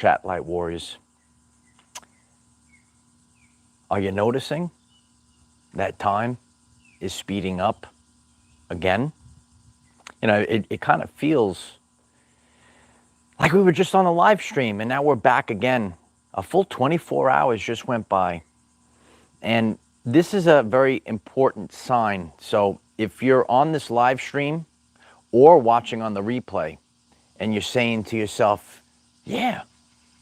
chat, light warriors. Are you noticing that time is speeding up again? You know, it kind of feels like we were just on a live stream and now we're back again. A full 24 hours just went by. And this is a very important sign. So if you're on this live stream or watching on the replay and you're saying to yourself, yeah,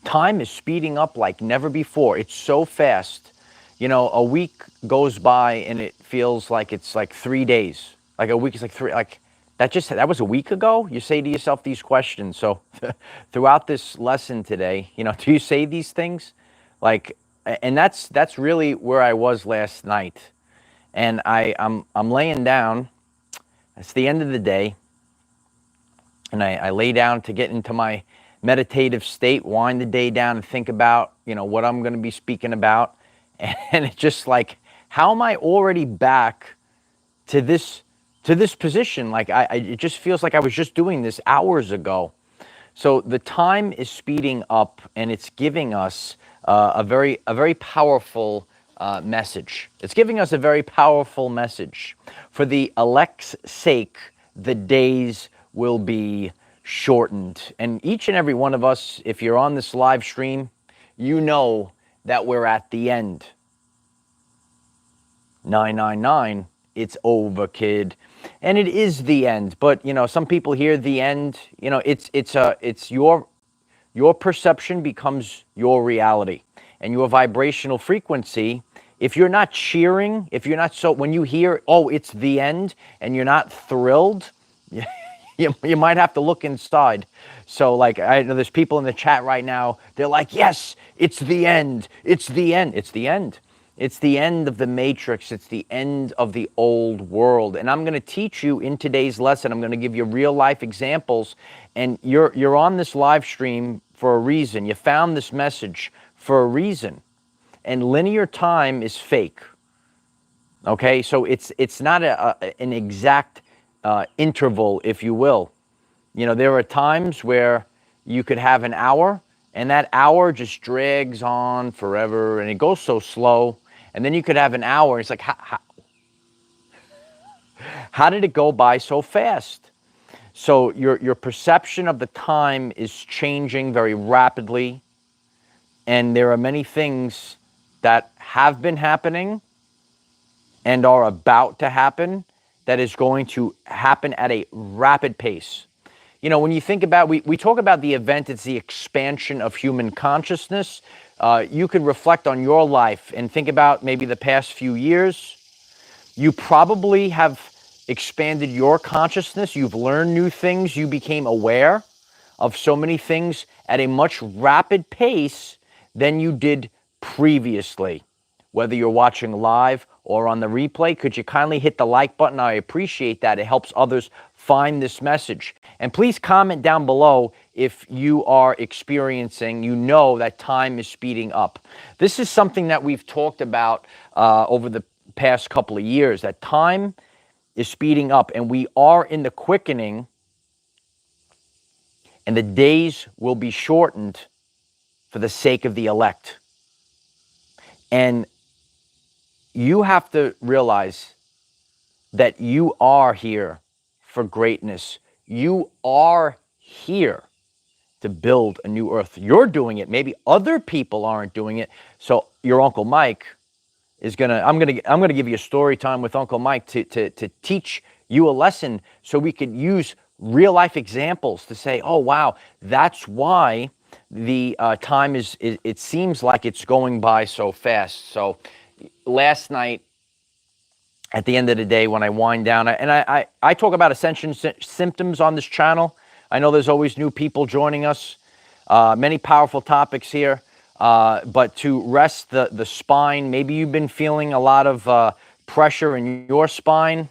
time is speeding up like never before. It's so fast. You know, a week goes by and it feels like it's like 3 days. Like a week is like three, like that was a week ago. You say to yourself these questions. So throughout this lesson today, you know, do you say these things? Like, and that's really where I was last night. And I'm laying down. It's the end of the day. And I lay down to get into my meditative state, wind the day down and think about, you know, what I'm going to be speaking about. And it's just like, how am I already back to this position? Like it just feels like I was just doing this hours ago. So the time is speeding up and it's giving us a very powerful message. It's giving us a very powerful message. For the elect's sake, the days will be shortened. And each and every one of us, if you're on this live stream, you know that we're at the end. 999, it's over, kid. And it is the end. But, you know, some people hear the end, you know, it's your perception becomes your reality. And your vibrational frequency, if you're not cheering, if you're not when you hear, oh, it's the end, and you're not thrilled, you might have to look inside. So, like, I know there's people in the chat right now, they're like, yes, it's the end, it's the end, it's the end. It's the end of the matrix, it's the end of the old world. And I'm gonna teach you in today's lesson, I'm gonna give you real life examples, and you're on this live stream for a reason. You found this message for a reason. And linear time is fake. Okay, so it's not an exact interval, if you will. You know, there are times where you could have an hour and that hour just drags on forever and it goes so slow. And then you could have an hour. It's like, how did it go by so fast? So your perception of the time is changing very rapidly. And there are many things that have been happening and are about to happen that is going to happen at a rapid pace. You know, when you think about, we talk about the event, it's the expansion of human consciousness. You could reflect on your life and think about maybe the past few years. You probably have expanded your consciousness. You've learned new things. You became aware of so many things at a much rapid pace than you did previously. Whether you're watching live or on the replay, could you kindly hit the like button? I appreciate that. It helps others find this message. And please comment down below if you are experiencing, you know that time is speeding up. This is something that we've talked about over the past couple of years, that time is speeding up and we are in the quickening and the days will be shortened for the sake of the elect. And you have to realize that you are here for greatness. You are here to build a new earth. You're doing it. Maybe other people aren't doing it. So your Uncle Mike is I'm gonna give you a story time with Uncle Mike to teach you a lesson so we could use real life examples to say, oh wow, that's why the time it seems like it's going by so fast. So last night, at the end of the day, when I wind down, and I talk about Ascension Symptoms on this channel. I know there's always new people joining us. Many powerful topics here. But to rest the spine, maybe you've been feeling a lot of pressure in your spine.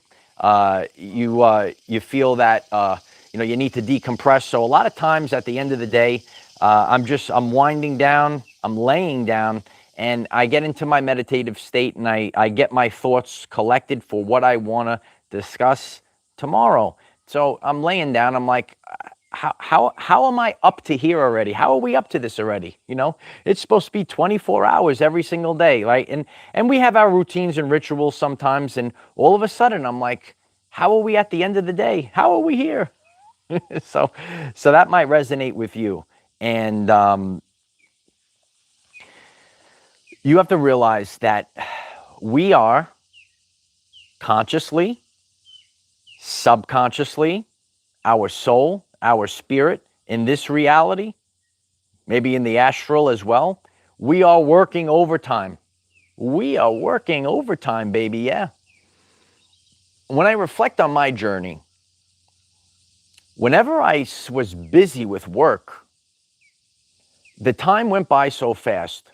You feel that you need to decompress. So a lot of times at the end of the day, I'm winding down, I'm laying down, and I get into my meditative state and I get my thoughts collected for what I want to discuss tomorrow. So I'm laying down, I'm like, how am I up to here already? How are we up to this already? You know, it's supposed to be 24 hours every single day, right? And we have our routines and rituals sometimes, and all of a sudden I'm like, how are we at the end of the day? How are we here? so so that might resonate with you. And you have to realize that we are consciously, subconsciously, our soul, our spirit in this reality, maybe in the astral as well, we are working overtime. We are working overtime, baby, yeah. When I reflect on my journey, whenever I was busy with work, the time went by so fast.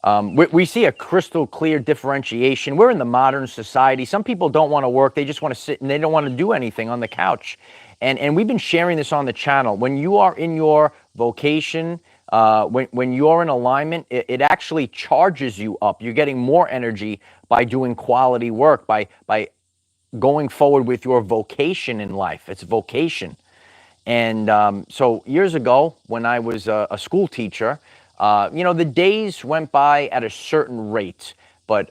We see a crystal clear differentiation. We're in the modern society. Some people don't want to work. They just want to sit and they don't want to do anything on the couch. And we've been sharing this on the channel. When you are in your vocation, when you're in alignment, it actually charges you up. You're getting more energy by doing quality work, by going forward with your vocation in life. It's vocation. And so years ago, when I was a school teacher, the days went by at a certain rate. But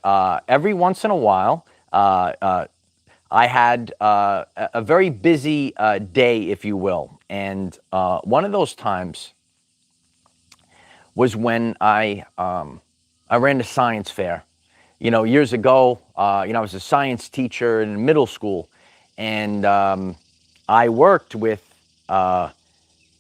every once in a while, I had a very busy day, if you will. And one of those times was when I ran the science fair. Years ago, I was a science teacher in middle school, and I worked with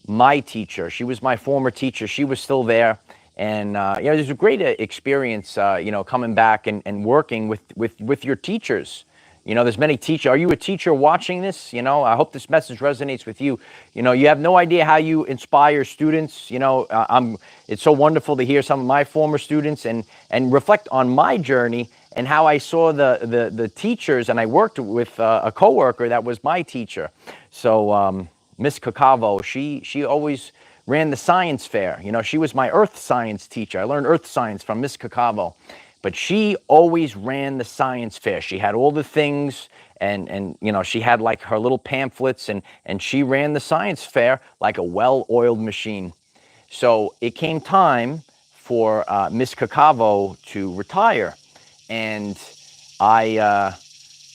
my teacher. She was my former teacher. She was still there. And, it was a great experience, coming back and working with your teachers. There's many teachers. Are you a teacher watching this? I hope this message resonates with you. You have no idea how you inspire students. It's so wonderful to hear some of my former students and reflect on my journey and how I saw the teachers, and I worked with a coworker that was my teacher. So Miss Cacavo, she always ran the science fair. She was my earth science teacher. I learned earth science from Miss Cacavo. But she always ran the science fair. She had all the things, and she had like her little pamphlets, and she ran the science fair like a well-oiled machine. So it came time for Miss Cacavo to retire, and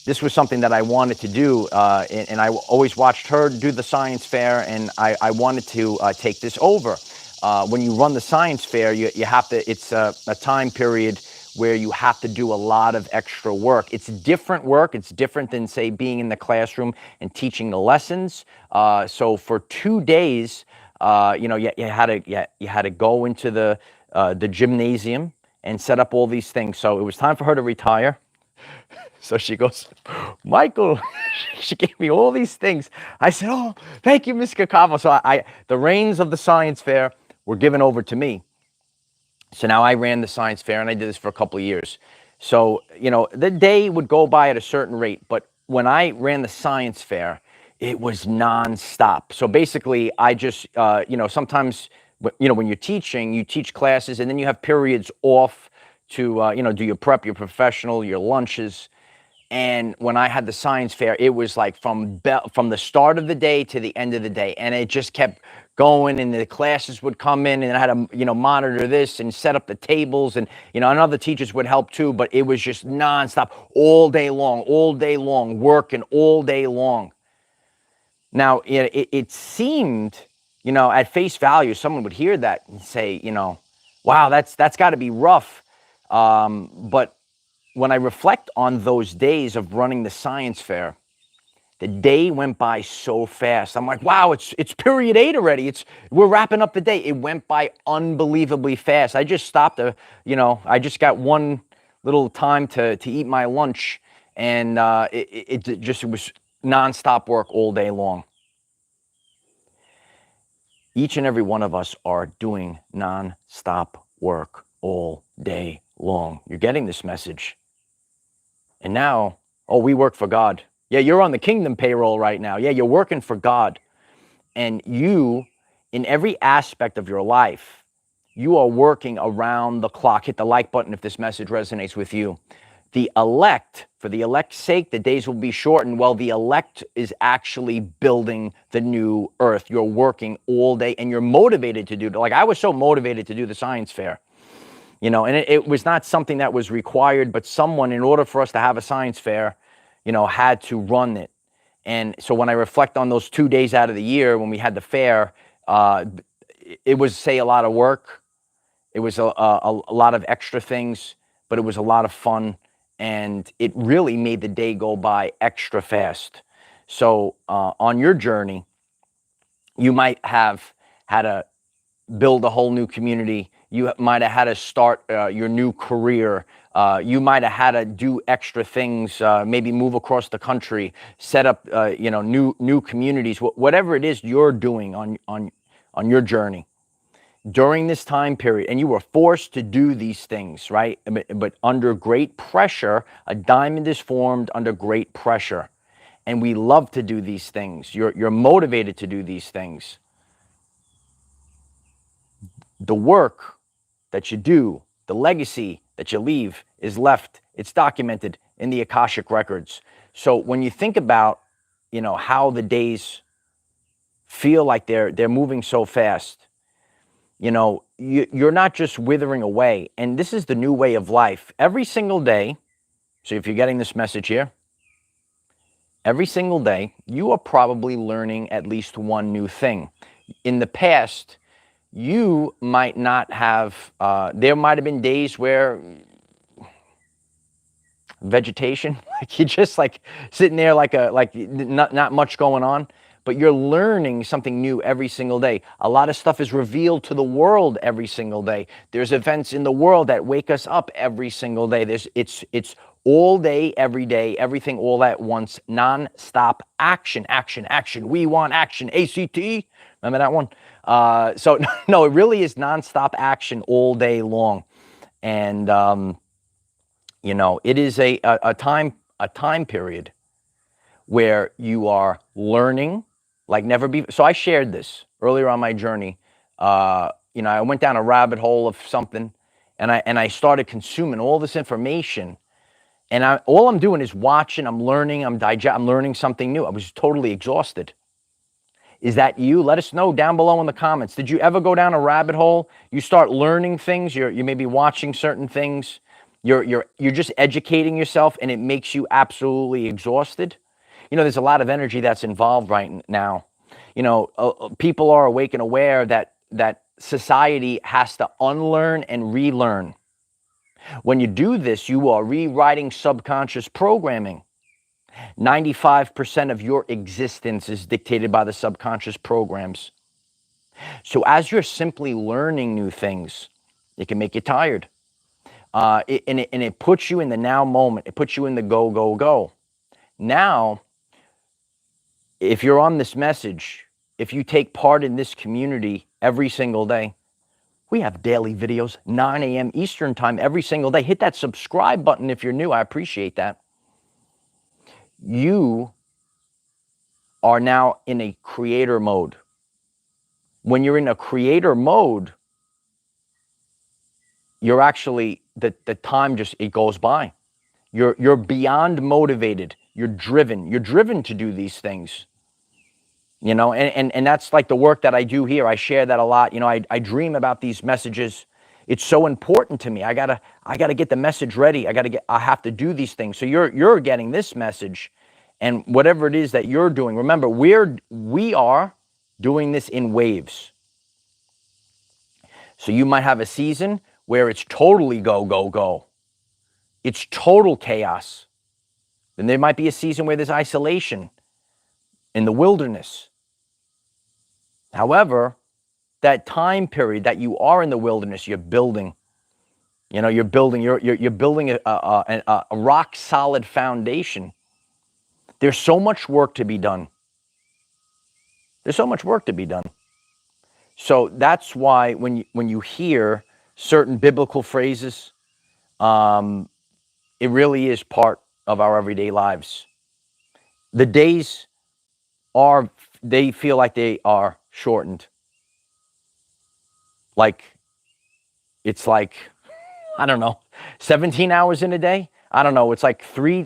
this was something that I wanted to do, and I always watched her do the science fair, and I wanted to take this over. When you run the science fair, you have to. It's a time period where you have to do a lot of extra work. It's different work. It's different than, say, being in the classroom and teaching the lessons. So for 2 days, you had to go into the gymnasium and set up all these things. So it was time for her to retire. So she goes, Michael, she gave me all these things. I said, oh, thank you, Miss Cacavo. So the reins of the science fair were given over to me. So now I ran the science fair, and I did this for a couple of years. So, the day would go by at a certain rate, but when I ran the science fair, it was nonstop. So basically, I just, sometimes, when you're teaching, you teach classes, and then you have periods off to, do your prep, your professional, your lunches. And when I had the science fair, it was like from the start of the day to the end of the day. And it just kept going, and the classes would come in, and I had to, monitor this and set up the tables, and, and other teachers would help too. But it was just nonstop all day long, working all day long. Now, it seemed, at face value, someone would hear that and say, wow, that's got to be rough. But when I reflect on those days of running the science fair, the day went by so fast. I'm like, wow, it's period 8 already. We're wrapping up the day. It went by unbelievably fast. I just stopped I just got one little time to eat my lunch, and it was nonstop work all day long. Each and every one of us are doing nonstop work all day long. You're getting this message. And now, we work for God. Yeah, you're on the kingdom payroll right now. Yeah, you're working for God. And you, in every aspect of your life, you are working around the clock. Hit the like button if this message resonates with you. The elect, for the elect's sake, the days will be shortened. Well, the elect is actually building the new earth. You're working all day and you're motivated to do it. Like I was so motivated to do the science fair, you know, and it was not something that was required, but someone, in order for us to have a science fair, you know, had to run it. And so when I reflect on those 2 days out of the year when we had the fair, it was, say, a lot of work. It was a lot of extra things, but it was a lot of fun. And it really made the day go by extra fast. So on your journey, you might have had to build a whole new community. You might have had to start your new career. You might have had to do extra things, maybe move across the country, set up you know, new communities, whatever it is you're doing on your journey during this time period, and you were forced to do these things, right? But under great pressure, a diamond is formed under great pressure. And we love to do these things. You're motivated to do these things. The work that you do, the legacy that you leave is left. It's documented in the Akashic records. So when you think about, you know, how the days feel like they're moving so fast, you know, you're not just withering away. And this is the new way of life. Every single day, so if you're getting this message here, every single day, you are probably learning at least one new thing. In the past, you might not have, there might have been days where vegetation, like you're just like sitting there like not much going on. But you're learning something new every single day. A lot of stuff is revealed to the world every single day. There's events in the world that wake us up every single day. It's all day, every day, everything all at once, non-stop action, action, action. We want action, ACT. Remember that one? So no, it really is non-stop action all day long. And, you know, it is a time period where you are learning like never before. So I shared this earlier on my journey. You know, I went down a rabbit hole of something, and I started consuming all this information, and all I'm doing is watching. I'm learning. I'm learning something new. I was totally exhausted. Is that you? Let us know down below in the comments. Did you ever go down a rabbit hole? You start learning things. You may be watching certain things. You're just educating yourself, and it makes you absolutely exhausted. You know, there's a lot of energy that's involved right now. You know, people are awake and aware that society has to unlearn and relearn. When you do this, you are rewriting subconscious programming. 95% of your existence is dictated by the subconscious programs. So as you're simply learning new things, it can make you tired. It puts you in the now moment. It puts you in the go, go, go. Now, if you're on this message, if you take part in this community every single day, we have daily videos, 9 a.m. Eastern time every single day. Hit that subscribe button if you're new. I appreciate that. You are now in a creator mode. When you're in a creator mode, you're actually, the time just, it goes by. You're beyond motivated. You're driven to do these things. You know, and that's like the work that I do here. I share that a lot. You know, I dream about these messages. It's so important to me. I gotta get the message ready. I have to do these things. So you're getting this message, and whatever it is that you're doing. Remember, we are doing this in waves. So you might have a season where it's totally go, go, go. It's total chaos. Then there might be a season where there's isolation in the wilderness. However, that time period that you are in the wilderness, you're building. You know, you're building a rock solid foundation. There's so much work to be done. There's so much work to be done. So that's why when you hear certain biblical phrases, it really is part of our everyday lives. The days they feel like they are shortened. Like, it's like, I don't know, 17 hours in a day. I don't know, it's like 3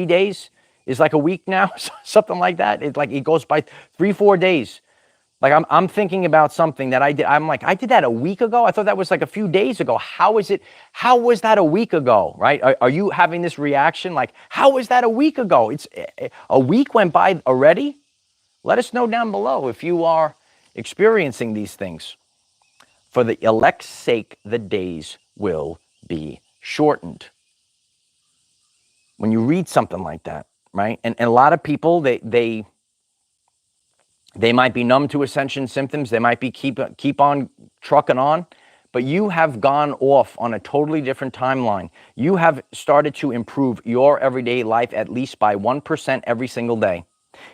days is like a week now, something like that. It's like it goes by 3-4 days. Like I'm thinking about something that I did. I'm like, I did that a week ago. I thought that was like a few days ago. How was that a week ago, right? Are you having this reaction? Like, how was that a week ago? It's a week went by already. Let us know down below if you are experiencing these things. For the elect's sake, the days will be shortened. When you read something like that, right? And a lot of people, they might be numb to ascension symptoms. They might be keep on trucking on, but you have gone off on a totally different timeline. You have started to improve your everyday life at least by 1% every single day.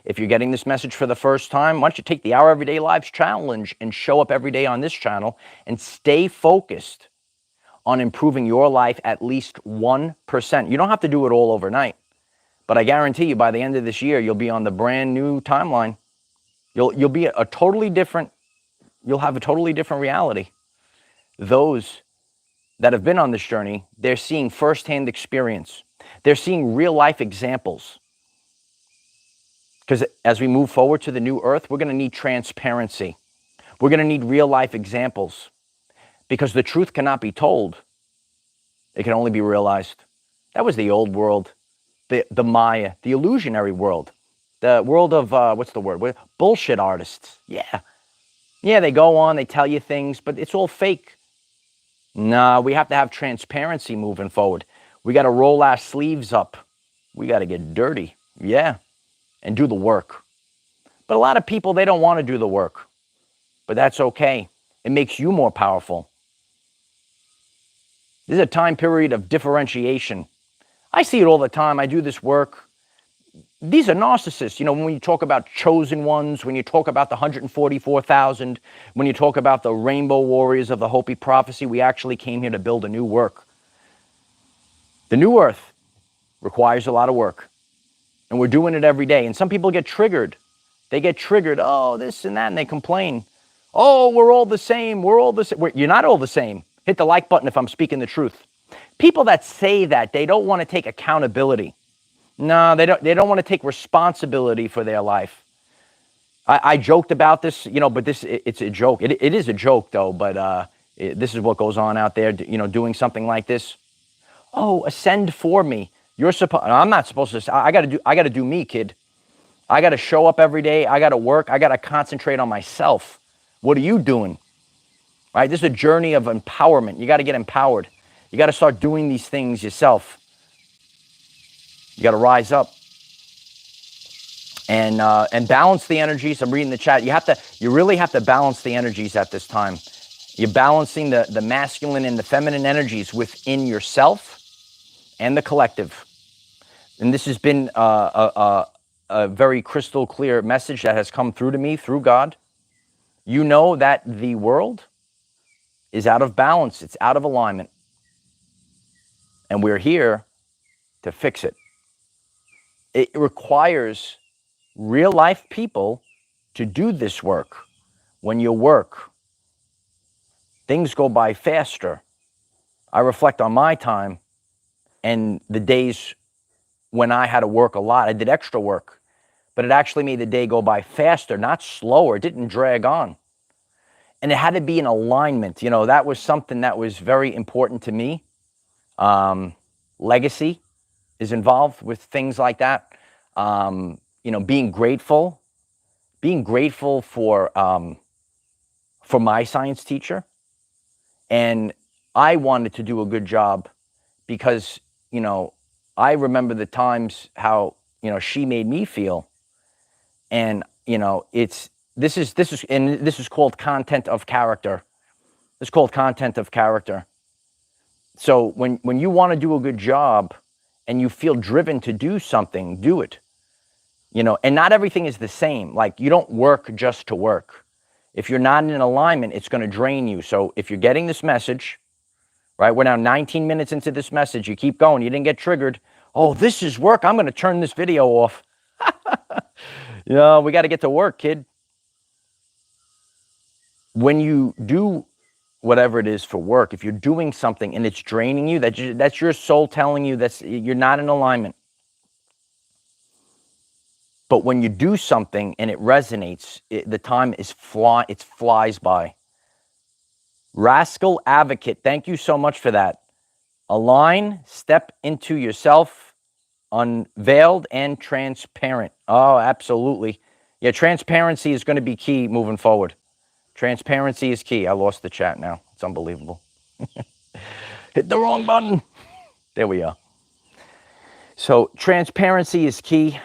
If you're getting this message for the first time, why don't you take the Our Everyday Lives Challenge and show up every day on this channel and stay focused on improving your life at least 1%. You don't have to do it all overnight, but I guarantee you by the end of this year, you'll be on the brand new timeline. You'll be a totally different, you'll have a totally different reality. Those that have been on this journey, they're seeing firsthand experience. They're seeing real life examples. Because as we move forward to the new earth, we're going to need transparency. We're going to need real life examples. Because the truth cannot be told. It can only be realized. That was the old world, the Maya, the illusionary world. The world of, what's the word? Bullshit artists. Yeah. Yeah, they go on, they tell you things, but it's all fake. Nah, we have to have transparency moving forward. We got to roll our sleeves up. We got to get dirty. Yeah. And do the work. But a lot of people, they don't want to do the work. But that's okay. It makes you more powerful. This is a time period of differentiation. I see it all the time. I do this work. These are narcissists. You know, when you talk about chosen ones, when you talk about the 144,000, when you talk about the rainbow warriors of the Hopi prophecy, we actually came here to build a new work. The new earth requires a lot of work. And we're doing it every day. And some people get triggered. They get triggered. Oh, this and that. And they complain. Oh, we're all the same. We're all the same. You're not all the same. Hit the like button if I'm speaking the truth. People that say that, they don't want to take accountability. No, they don't want to take responsibility for their life. I joked about this, you know, but it's a joke. It is a joke, though, but this is what goes on out there, you know, doing something like this. Oh, ascend for me. I'm not supposed to. I got to do me, kid. I got to show up every day. I got to work. I got to concentrate on myself. What are you doing? Right? This is a journey of empowerment. You got to get empowered. You got to start doing these things yourself. You got to rise up and balance the energies. I'm reading the chat. You really have to balance the energies at this time. You're balancing the masculine and the feminine energies within yourself and the collective. And this has been a very crystal clear message that has come through to me through God. You know that the world is out of balance. It's out of alignment. And we're here to fix it. It requires real life people to do this work. When you work, things go by faster. I reflect on my time and the days when I had to work a lot. I did extra work, but it actually made the day go by faster, not slower. It didn't drag on. And it had to be in alignment. You know, that was something that was very important to me. Legacy is involved with things like that. You know, being grateful for my science teacher. And I wanted to do a good job because, you know, I remember the times how, you know, she made me feel. And, you know, this is called content of character. It's called content of character. So when you want to do a good job and you feel driven to do something, do it. You know, and not everything is the same. Like, you don't work just to work. If you're not in alignment, it's going to drain you. So if you're getting this message, right, we're now 19 minutes into this message, you keep going, you didn't get triggered. Oh, this is work. I'm going to turn this video off. You know, we got to get to work, kid. When you whatever it is for work, if you're doing something and it's draining you, that's your soul telling you you're not in alignment. But when you do something and it resonates, the time it flies by. Rascal Advocate, thank you so much for that. Align, step into yourself, unveiled and transparent. Oh, absolutely. Yeah, transparency is going to be key moving forward. Transparency is key. I lost the chat now. It's unbelievable. Hit the wrong button. There we are. So transparency is key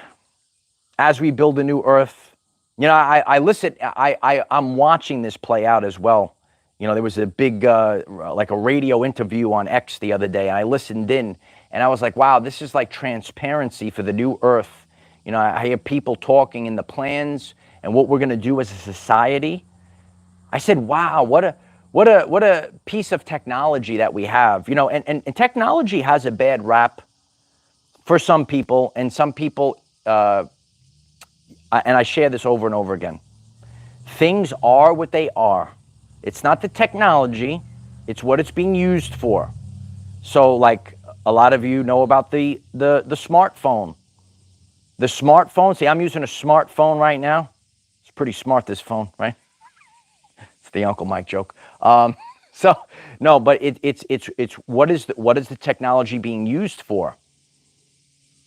as we build a new earth. You know, I'm watching this play out as well. You know, there was a big, like a radio interview on X the other day, and I listened in, and I was like, wow, this is like transparency for the new earth. You know, I hear people talking in the plans and what we're going to do as a society. I said, wow, what a piece of technology that we have. You know, and technology has a bad rap for some people, and some people, and I share this over and over again. Things are what they are. It's not the technology, it's what it's being used for. So like a lot of you know about the smartphone. The smartphone, see, I'm using a smartphone right now. It's pretty smart, this phone, right? It's the Uncle Mike joke. So no, but it's what is the technology being used for?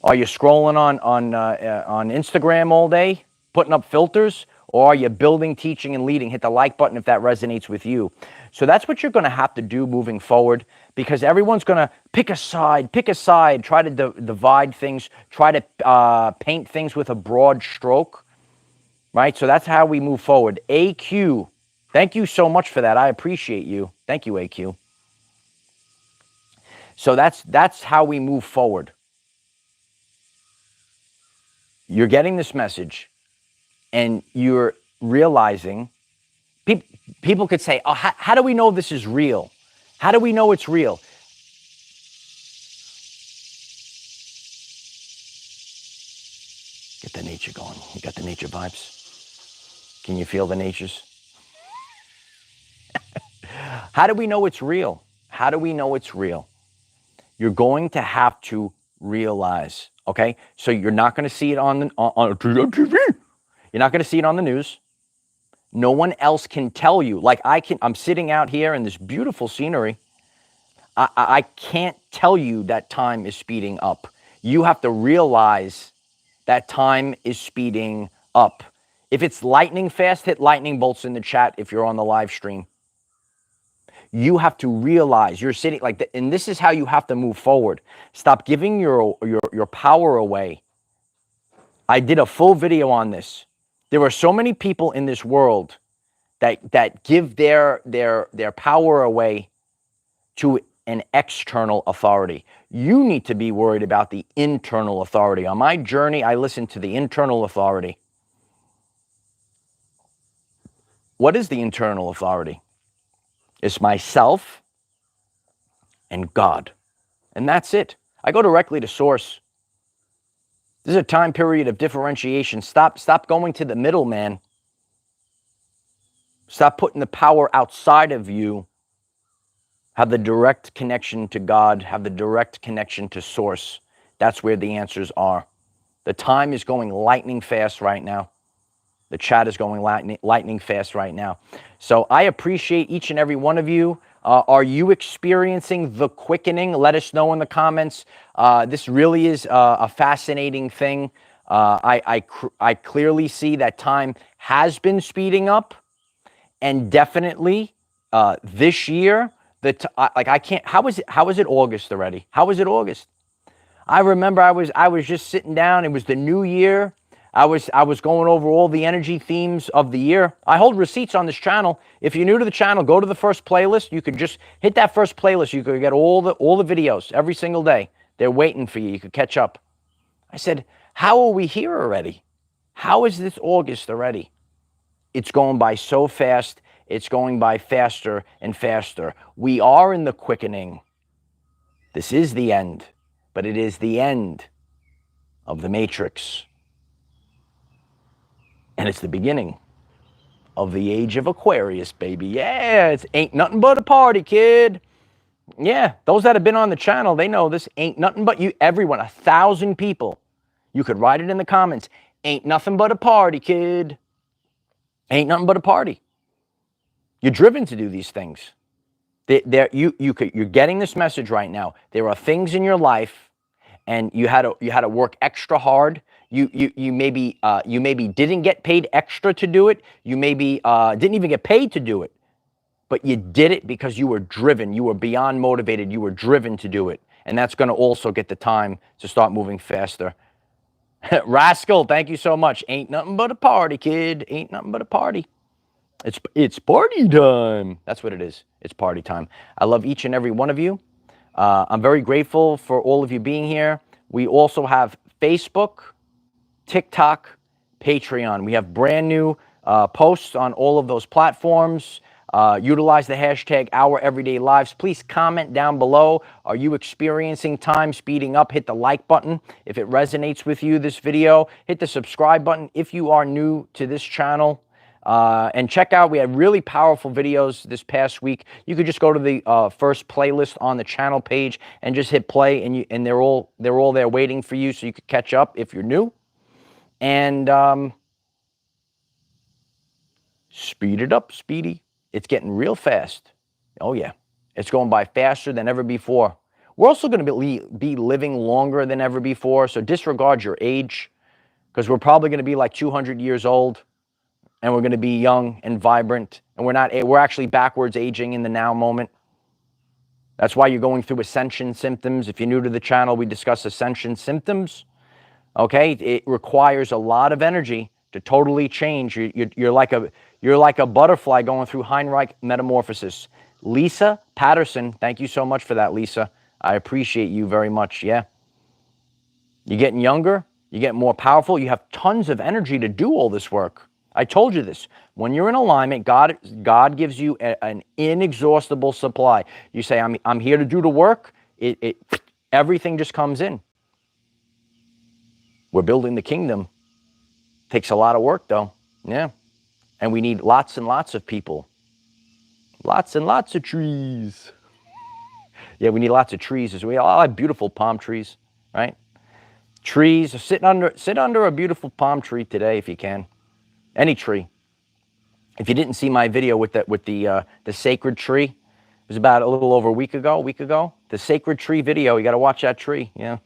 Are you scrolling on Instagram all day, putting up filters? Or are you building, teaching, and leading? Hit the like button if that resonates with you. So that's what you're going to have to do moving forward, because everyone's going to pick a side, try to divide things, try to paint things with a broad stroke, right? So that's how we move forward. AQ, thank you so much for that. I appreciate you. Thank you, AQ. So that's how we move forward. You're getting this message. And you're realizing, people could say, oh, how do we know this is real? How do we know it's real? Get the nature going. You got the nature vibes? Can you feel the natures? How do we know it's real? How do we know it's real? You're going to have to realize, okay? So you're not going to see it on TV. You're not going to see it on the news. No one else can tell you. Like I'm sitting out here in this beautiful scenery. I can't tell you that time is speeding up. You have to realize that time is speeding up. If it's lightning fast, hit lightning bolts in the chat if you're on the live stream. You have to realize you're sitting like that, and this is how you have to move forward. Stop giving your power away. I did a full video on this. There are so many people in this world that give their power away to an external authority. You need to be worried about the internal authority. On my journey, I listened to the internal authority. What is the internal authority? It's myself and God. And that's it. I go directly to source. This is a time period of differentiation. Stop going to the middleman. Stop putting the power outside of you. Have the direct connection to God. Have the direct connection to source. That's where the answers are. The time is going lightning fast right now. The chat is going lightning fast right now. So I appreciate each and every one of you. Are you experiencing the quickening? Let us know in the comments. This really is a fascinating thing. I clearly see that time has been speeding up, and definitely this year, I can't. How is it August already? How is it August? I remember I was just sitting down. It was the new year. I was going over all the energy themes of the year. I hold receipts on this channel. If you're new to the channel, go to the first playlist. You could just hit that first playlist. You could get all the videos every single day. They're waiting for you. You could catch up. I said, how are we here already? How is this August already? It's going by so fast. It's going by faster and faster. We are in the quickening. This is the end, but it is the end of the matrix. And it's the beginning of the age of Aquarius, baby. Yeah, it ain't nothing but a party, kid. Yeah, those that have been on the channel, they know this ain't nothing but you. Everyone, 1,000 people. You could write it in the comments. Ain't nothing but a party, kid. Ain't nothing but a party. You're driven to do these things. You're getting this message right now. There are things in your life, and you had to work extra hard. You maybe didn't get paid extra to do it. You maybe didn't even get paid to do it, but you did it because you were driven. You were beyond motivated. You were driven to do it, and that's going to also get the time to start moving faster. Rascal, thank you so much. Ain't nothing but a party, kid. Ain't nothing but a party. It's party time. That's what it is. It's party time. I love each and every one of you. I'm very grateful for all of you being here. We also have Facebook, TikTok, Patreon. We have brand new posts on all of those platforms. Utilize the hashtag #OurEverydayLives. Please comment down below. Are you experiencing time speeding up? Hit the like button if it resonates with you, this video. Hit the subscribe button if you are new to this channel. And check out, we had really powerful videos this past week. You could just go to the first playlist on the channel page and just hit play, and they're all there waiting for you, so you could catch up if you're new. And speed it up, Speedy. It's getting real fast. Oh yeah, it's going by faster than ever before. We're also going to be living longer than ever before, so disregard your age, because we're probably going to be like 200 years old. And we're going to be young and vibrant, and we're actually backwards aging in the now moment. That's why you're going through Ascension Symptoms. If you're new to the channel, we discuss Ascension Symptoms. Okay, it requires a lot of energy to totally change. You're like a butterfly going through Heinrich metamorphosis. Lisa Patterson, thank you so much for that, Lisa. I appreciate you very much. Yeah, you're getting younger, you get more powerful, you have tons of energy to do all this work. I told you this. When you're in alignment, God gives you an inexhaustible supply. You say, I'm here to do the work. Everything just comes in. We're building the kingdom. Takes a lot of work, though. Yeah. And we need lots and lots of people. Lots and lots of trees. Yeah, we need lots of trees as well. I have beautiful palm trees, right? Trees. Sit under a beautiful palm tree today if you can. Any tree. If you didn't see my video with the sacred tree, it was about a little over a week ago. The sacred tree video, you got to watch that tree. Yeah.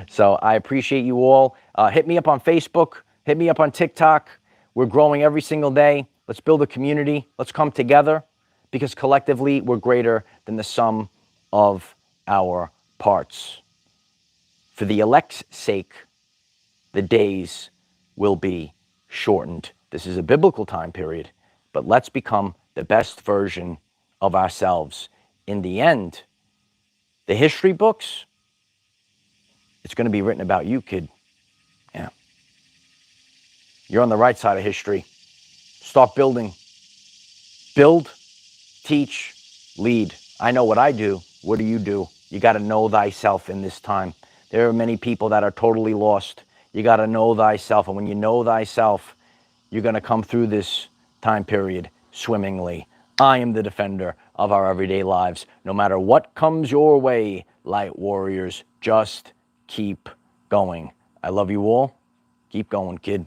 So I appreciate you all. Hit me up on Facebook. Hit me up on TikTok. We're growing every single day. Let's build a community. Let's come together, because collectively we're greater than the sum of our parts. For the elect's sake, the days will be shortened. This is a biblical time period, but let's become the best version of ourselves. In the end, the history books, it's going to be written about you, kid. Yeah. You're on the right side of history. Start building. Build, teach, lead. I know what I do. What do you do? You got to know thyself in this time. There are many people that are totally lost. You got to know thyself. And when you know thyself, you're going to come through this time period swimmingly. I am the defender of our everyday lives. No matter what comes your way, light warriors, just keep going. I love you all. Keep going, kid.